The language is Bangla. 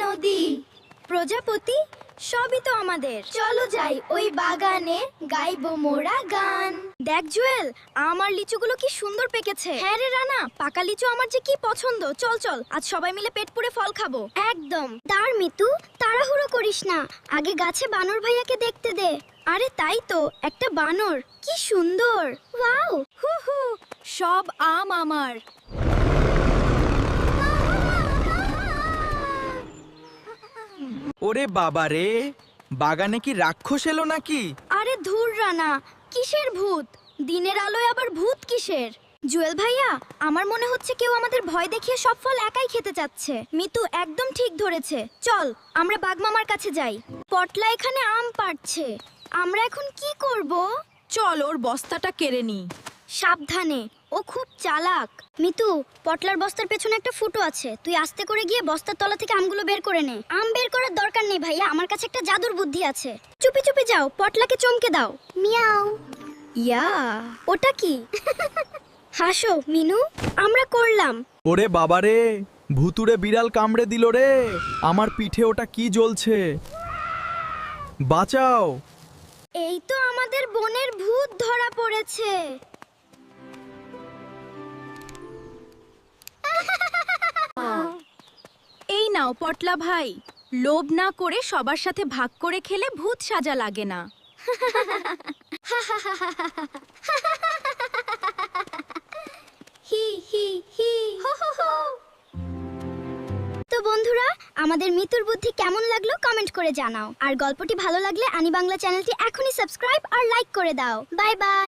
নদী প্রজাপতি সবই তো আমাদের। চলো যাই ওই বাগানে, গাইবো মোরা গান। দেখ জুয়েল, আমার লিচুগুলো কি সুন্দর পেকেছে। হ্যাঁ রে রানা, পাকা লিচু আমার যে কি পছন্দ। চল চল, আজ সবাই মিলে পেট পুরে ফল খাবো। একদম। তার মিতু, তাড়াহুড়ো করিস না, আগে গাছে বানর ভাইয়াকে দেখতে দে। আরে তাই তো, একটা বানর, কি সুন্দর। ওয়াও, হু হু, সব আম আমার। ওরে বাবা রে, বাগানে কি রাক্ষস এলো নাকি? আরে ধুর রানা, কিসের ভূত? দিনের আলোয় আবার ভূত কিসের? জুয়েল ভাইয়া, আমার মনে হচ্ছে কেউ আমাদের ভয় দেখিয়ে সব ফল একাই খেতে চাচ্ছে। মিতু একদম ঠিক ধরেছে। চল আমরা বাগমামার কাছে যাই। পটলা এখানে আম পাড়ছে, আমরা এখন কি করব? চল ওর বস্তাটা কেড়ে নি। সাবধানে, ও খুব চালাক। মিতু, পটলার বস্তার পেছনে একটা ফুটো আছে, তুই আস্তে করে গিয়ে বস্তার তলা থেকে আমগুলো বের করে নে। আম বের করার দরকার নেই ভাইয়া, আমার কাছে একটা জাদুর বুদ্ধি আছে। চুপি চুপি যাও, পটলাকে চমকে দাও। মিয়াও। ইয়া, ওটা কি? হাসো মিনু, আমরা করলাম। ওরে বাবা রে, ভুতুরে বিড়াল কামড়ে দিল রে। আমার পিঠে ওটা কি জ্বলছে, বাঁচাও। এই তো আমাদের বনের ভূত ধরা পড়েছে। এই নাও পটলা ভাই, লোভ না করে সবার সাথে ভাগ করে খেলে ভূত সাজা লাগে না। হি হি হি, হো হো হো। তো বন্ধুরা, আমাদের মিতুর বুদ্ধি কেমন লাগলো কমেন্ট করে জানাও। আর গল্পটি ভালো লাগলে আনি বাংলা চ্যানেলটি এখনই সাবস্ক্রাইব আর লাইক করে দাও। Bye bye.